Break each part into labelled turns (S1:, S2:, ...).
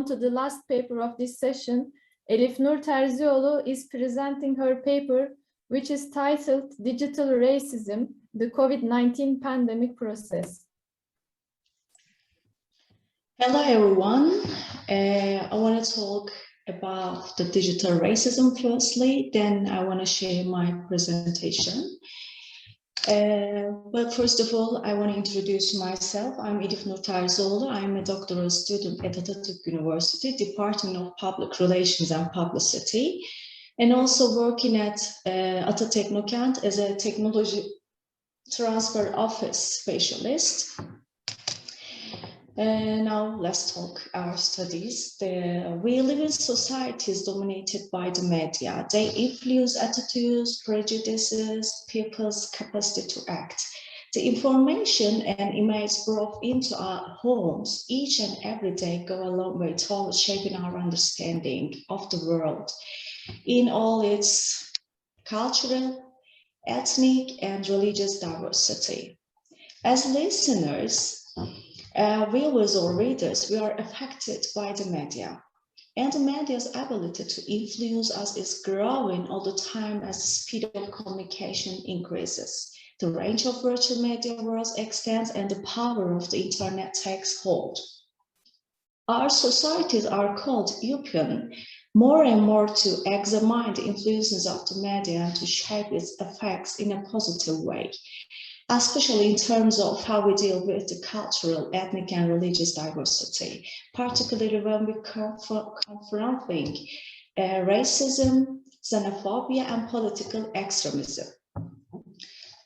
S1: to the last paper of this session, Elifnur TERZİOğlu is presenting her paper, which is titled Digital Racism, the COVID-19 Pandemic Process.
S2: Hello everyone, I want to talk about the digital racism firstly, then I want to share my presentation. But first of all, I want to introduce myself. I'm Elifnur TERZİOğlu. I'm a doctoral student at Atatürk University, Department of Public Relations and Publicity, and also working at Atatürk as a technology transfer office specialist. Now let's talk our studies. We live in societies dominated by the media. They influence attitudes, prejudices, people's capacity to act. The information and image brought into our homes each and every day go a long way towards shaping our understanding of the world in all its cultural, ethnic, and religious diversity. As listeners, viewers or readers, we are affected by the media, and the media's ability to influence us is growing all the time as the speed of communication increases. The range of virtual media worlds extends and the power of the internet takes hold. Our societies are called open more and more to examine the influences of the media and to shape its effects in a positive way, especially in terms of how we deal with the cultural, ethnic, and religious diversity, particularly when we confronting racism, xenophobia, and political extremism.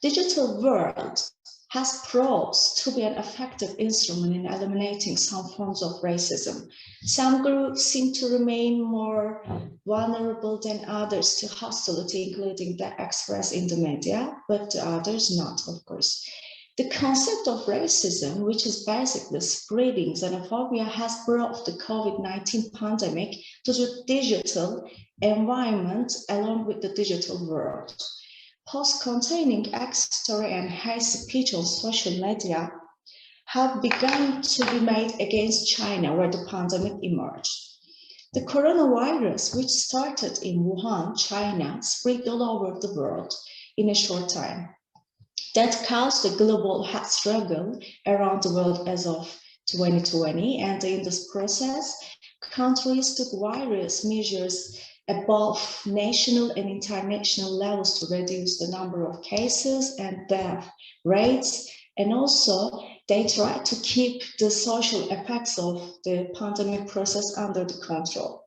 S2: Digital world has proved to be an effective instrument in eliminating some forms of racism. Some groups seem to remain more vulnerable than others to hostility, including that expressed in the media, but the others not, of course. The concept of racism, which is basically spreading xenophobia, has brought the COVID-19 pandemic to the digital environment along with the digital world. Posts containing story and hate speech on social media have begun to be made against China, where the pandemic emerged. The coronavirus, which started in Wuhan, China, spread all over the world in a short time. That caused a global health struggle around the world as of 2020, and in this process, countries took various measures above national and international levels to reduce the number of cases and death rates, and also they tried to keep the social effects of the pandemic process under the control.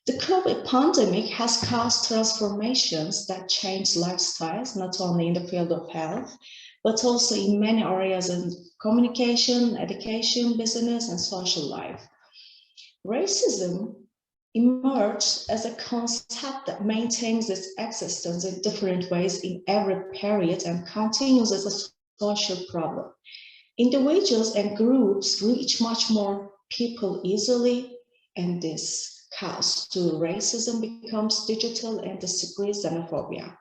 S2: The COVID pandemic has caused transformations that change lifestyles, not only in the field of health, but also in many areas in communication, education, business, and social life. Racism emerged as a concept that maintains its existence in different ways in every period and continues as a social problem. Individuals and groups reach much more people easily, and this cause to racism becomes digital and spreads xenophobia.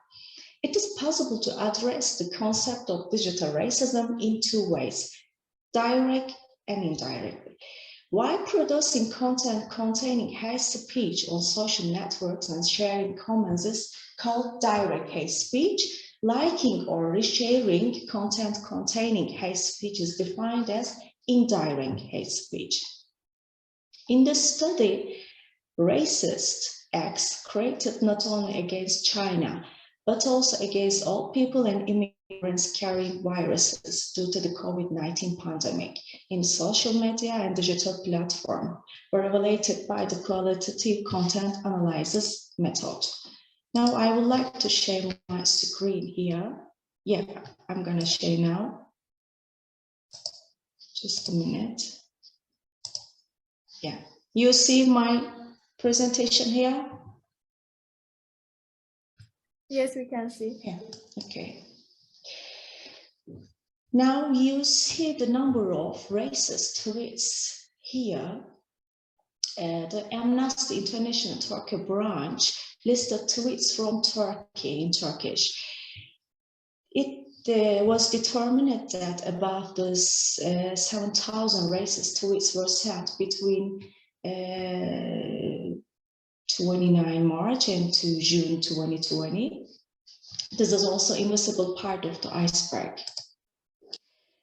S2: It is possible to address the concept of digital racism in two ways, direct and indirectly. While producing content containing hate speech on social networks and sharing comments is called direct hate speech, liking or resharing content containing hate speech is defined as indirect hate speech. In this study, racist acts created not only against China, but also against all people and immigrants carrying viruses due to the COVID-19 pandemic in social media and digital platform were evaluated by the qualitative content analysis method. Now I would like to share my screen here. Yeah, I'm gonna share now. Just a minute. Yeah, you see my presentation here?
S1: Yes, we can see.
S2: Yeah, okay. Now you see the number of racist tweets here. The Amnesty International Turkey branch listed tweets from Turkey in Turkish. It was determined that about 7,000 racist tweets were sent between 29 March and to June 2020. This is also invisible part of the iceberg.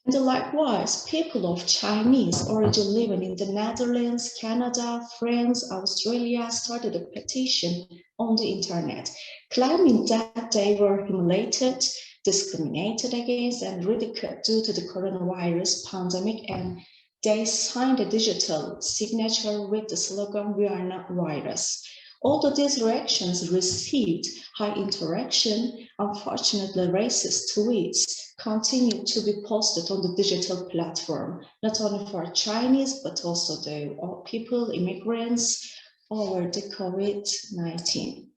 S2: And likewise, people of Chinese origin living in the Netherlands, Canada, France, Australia started a petition on the internet, claiming that they were humiliated, discriminated against, and ridiculed due to the coronavirus pandemic, and they signed a digital signature with the slogan, "We are not virus." Although these reactions received high interaction, unfortunately racist tweets continue to be posted on the digital platform, not only for Chinese, but also the people, immigrants, over the COVID-19.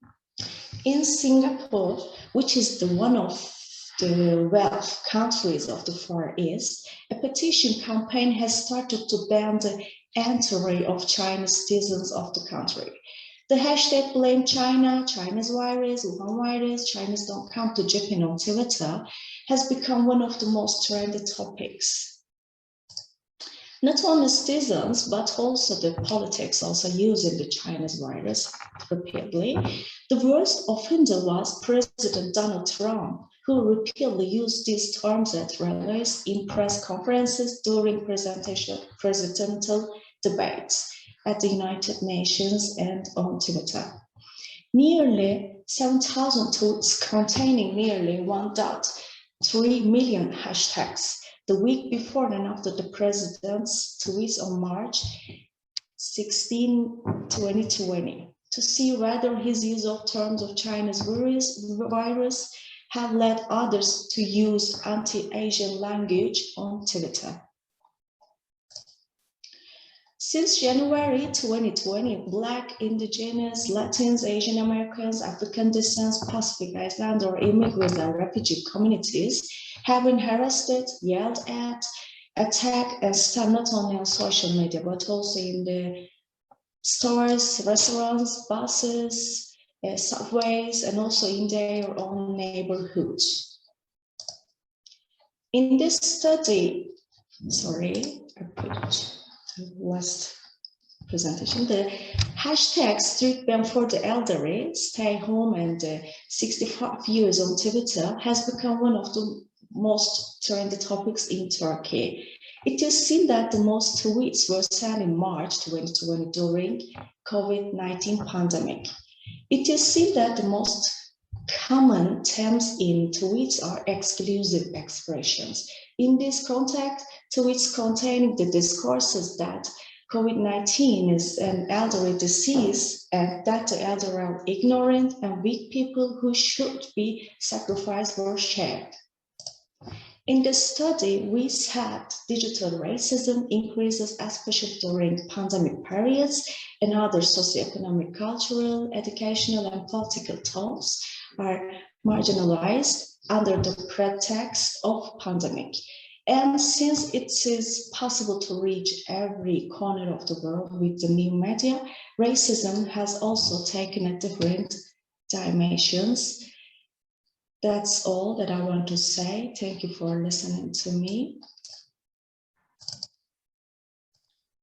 S2: In Singapore, which is the one of the wealth countries of the Far East, a petition campaign has started to ban the entry of Chinese citizens of the country. The hashtag blame China, China's virus, Wuhan virus, Chinese don't come to Japan on Twitter has become one of the most trended topics. Not only citizens, but also the politics also using the Chinese virus repeatedly. The worst offender was President Donald Trump, who repeatedly used these terms at rallies, in press conferences, during presidential debates at the United Nations and on Twitter. Nearly 7,000 tweets containing nearly 1.3 million hashtags the week before and after the president's tweets on March 16, 2020, to see whether his use of terms of China's virus have led others to use anti-Asian language on Twitter. Since January 2020, Black, Indigenous, Latins, Asian Americans, African descent, Pacific Islander, immigrants, and refugee communities have been harassed, yelled at, attacked, and stabbed not only on social media, but also in the stores, restaurants, buses, subways, and also in their own neighborhoods. In this study, last presentation, the hashtag street ban for the elderly, stay home, and 65 years on Twitter has become one of the most trended topics in Turkey. It is seen that the most tweets were sent in March 2020 during COVID-19 pandemic. It is seen that the most common terms in tweets are exclusive expressions. In this context, tweets containing the discourses that COVID-19 is an elderly disease and that the elderly are ignorant and weak people who should be sacrificed were shared. In the study, we said digital racism increases, especially during pandemic periods, and other socioeconomic, cultural, educational, and political tones are marginalized under the pretext of pandemic. And since it is possible to reach every corner of the world with the new media, racism has also taken a different dimensions. That's all that I want to say. Thank you for listening to me.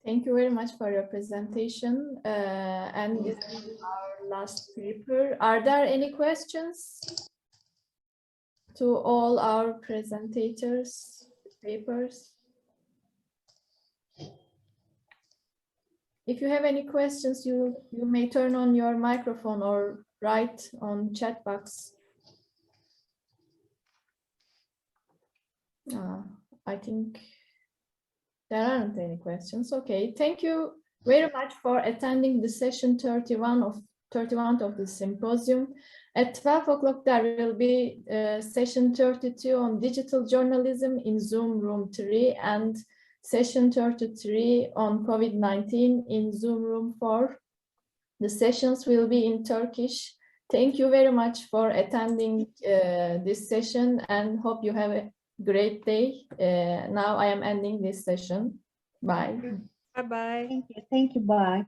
S1: Thank you very much for your presentation. And this is our last paper. Are there any questions to all our presentators' papers? If you have any questions, you may turn on your microphone or write on chat box. I think there aren't any questions. Okay, thank you very much for attending the session 31 of the symposium. At 12 o'clock, there will be session 32 on digital journalism in Zoom room 3 and session 33 on COVID-19 in Zoom room 4. The sessions will be in Turkish. Thank you very much for attending this session and hope you have a great day. Now I am ending this session. Bye.
S3: Bye-bye.
S4: Thank you. Bye.